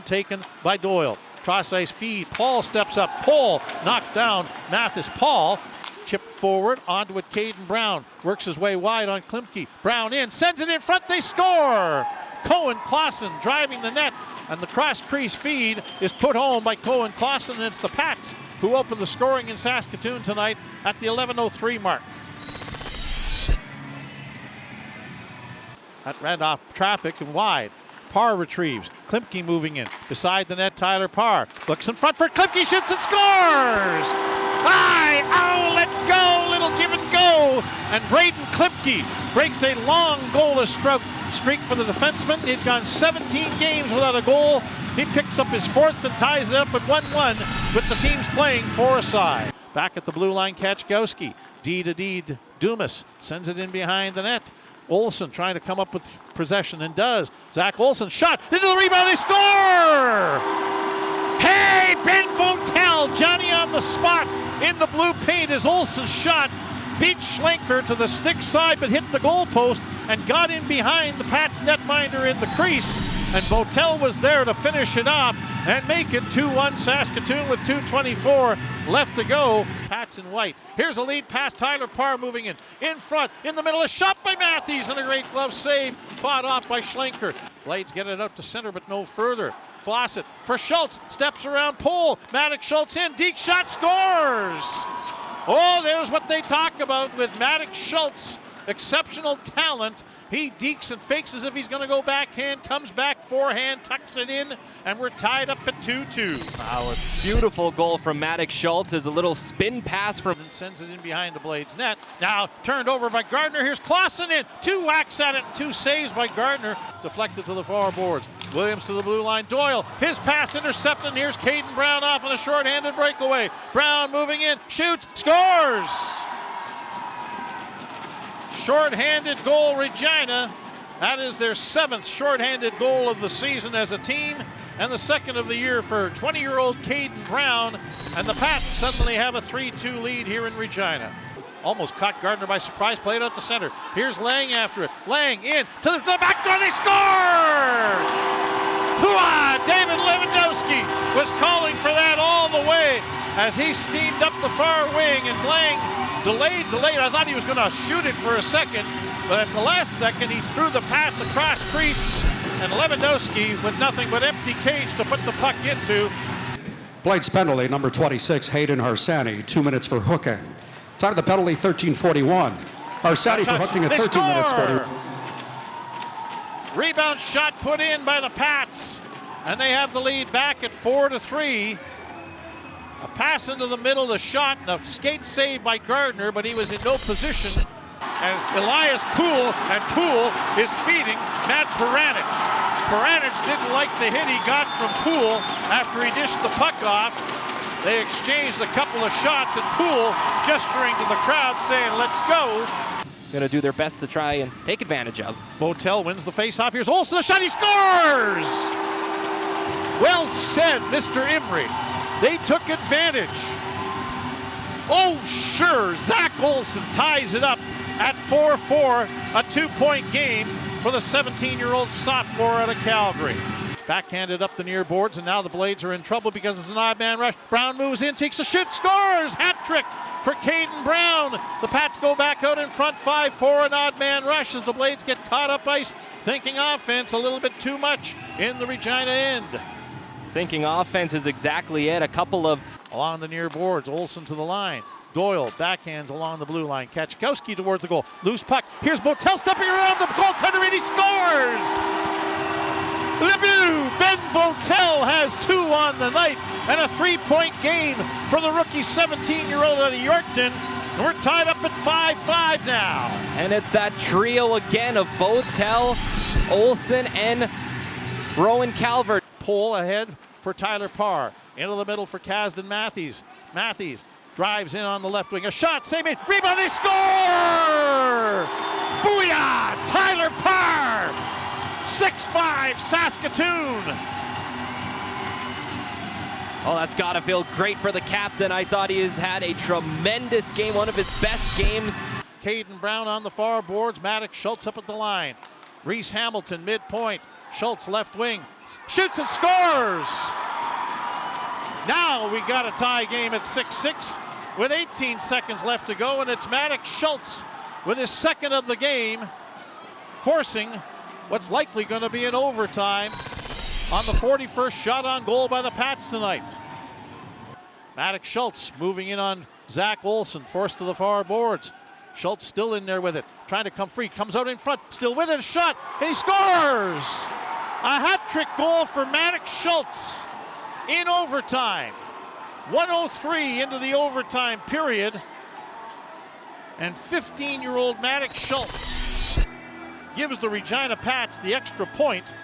and taken by Doyle. Cross ice feed. Paul steps up. Paul knocked down Mathis. Paul chipped forward onto it. Caden Brown works his way wide on Klimke. Brown in, sends it in front. They score. Cohen Clausen driving the net, and the cross crease feed is put home by Cohen Clausen, and it's the Pats who open the scoring in Saskatoon tonight at the 11:03 mark. That ran off traffic and wide. Parr retrieves. Klimke moving in. Beside the net, Tyler Parr looks in front for Klimke, shoots and scores! Aye! Oh, let's go! Little give and go! And Braden Klimke breaks a long goalless streak for the defenseman. He'd gone 17 games without a goal. He picks up his fourth and ties it up at 1-1 with the teams playing four aside. Back at the blue line, Kachkowski. D to D. Dumas sends it in behind the net. Olsen trying to come up with possession and does. Zach Olsen shot into the rebound. They score! Hey, Ben Botel, Johnny on the spot in the blue paint as Olsen shot beat Schlenker to the stick side but hit the goalpost and got in behind the Pats netminder in the crease. And Botel was there to finish it off and make it 2-1 Saskatoon with 2:24 left to go. Pats in white. Here's a lead pass. Tyler Parr moving in front, in the middle, a shot by Matthews and a great glove save, fought off by Schlenker. Blades get it out to center, but no further. Fawcett for Schultz, steps around pole. Maddox Schultz in, deep shot, scores! Oh, there's what they talk about with Maddox Schultz. Exceptional talent. He deeks and fakes as if he's going to go backhand, comes back forehand, tucks it in, and we're tied up at 2-2. Wow, a beautiful goal from Maddox Schultz as a little spin pass from... And sends it in behind the Blades net. Now turned over by Gardner. Here's Clausen in. Two whacks at it, two saves by Gardner. Deflected to the far boards. Williams to the blue line. Doyle, his pass intercepted. Here's Caden Brown off on a short-handed breakaway. Brown moving in, shoots, scores! Short-handed goal, Regina. That is their seventh short-handed goal of the season as a team, and the second of the year for 20-year-old Caden Brown. And the Pats suddenly have a 3-2 lead here in Regina. Almost caught Gardner by surprise, played out to center. Here's Lang after it. Lang in to the back door, they score! Hooah! David Lewandowski was calling for that all the way as he steamed up the far wing, and Lang delayed. I thought he was going to shoot it for a second, but at the last second he threw the pass across crease, and Lewandowski with nothing but empty cage to put the puck into. Blades penalty, number 26, Hayden Harsani, 2 minutes for hooking. Time of the penalty, 13:41. Harsani for hooking at 13 minutes 41. Rebound shot put in by the Pats, and they have the lead back at 4-3. A pass into the middle, the shot, and a skate save by Gardner, but he was in no position. And Elias Poole is feeding Matt Peranich. Peranich didn't like the hit he got from Poole after he dished the puck off. They exchanged a couple of shots, and Poole gesturing to the crowd saying, "Let's go." Going to do their best to try and take advantage of. Botel wins the faceoff. Here's Olsen, a shot, he scores! Well said, Mr. Imrie. They took advantage. Oh, sure, Zach Olsen ties it up at 4-4, a 2-point game for the 17-year-old sophomore out of Calgary. Backhanded up the near boards, and now the Blades are in trouble because it's an odd man rush. Brown moves in, takes a shoot, scores! Hat trick for Caden Brown. The Pats go back out in front, 5-4, an odd man rush as the Blades get caught up ice, thinking offense a little bit too much in the Regina end. Thinking offense is exactly it. A couple of... Along the near boards, Olsen to the line. Doyle backhands along the blue line. Kachkowski towards the goal. Loose puck. Here's Botel stepping around the goaltender, and he scores! Lemieux, Ben Botel has 2 on the night, and a 3-point game for the rookie 17-year-old out of Yorkton. And we're tied up at 5-5 now. And it's that trio again of Botel, Olsen, and Rowan Calvert. Pull ahead for Tyler Parr. Into the middle for Kasdan Matthews. Matthews drives in on the left wing. A shot, save made, rebound, they score! Booyah! Tyler Parr! 6-5 Saskatoon. Oh, that's got to feel great for the captain. I thought he has had a tremendous game, one of his best games. Caden Brown on the far boards. Maddox Schultz up at the line. Reese Hamilton midpoint. Schultz, left wing, shoots and scores! Now we got a tie game at 6-6 with 18 seconds left to go, and it's Maddox Schultz with his second of the game, forcing what's likely going to be an overtime on the 41st shot on goal by the Pats tonight. Maddox Schultz moving in on Zach Olson, forced to the far boards. Schultz still in there with it, trying to come free, comes out in front, still with it, a shot, and he scores! A hat-trick goal for Maddox Schultz in overtime. 1:03 into the overtime period, and 15-year-old Maddox Schultz gives the Regina Pats the extra point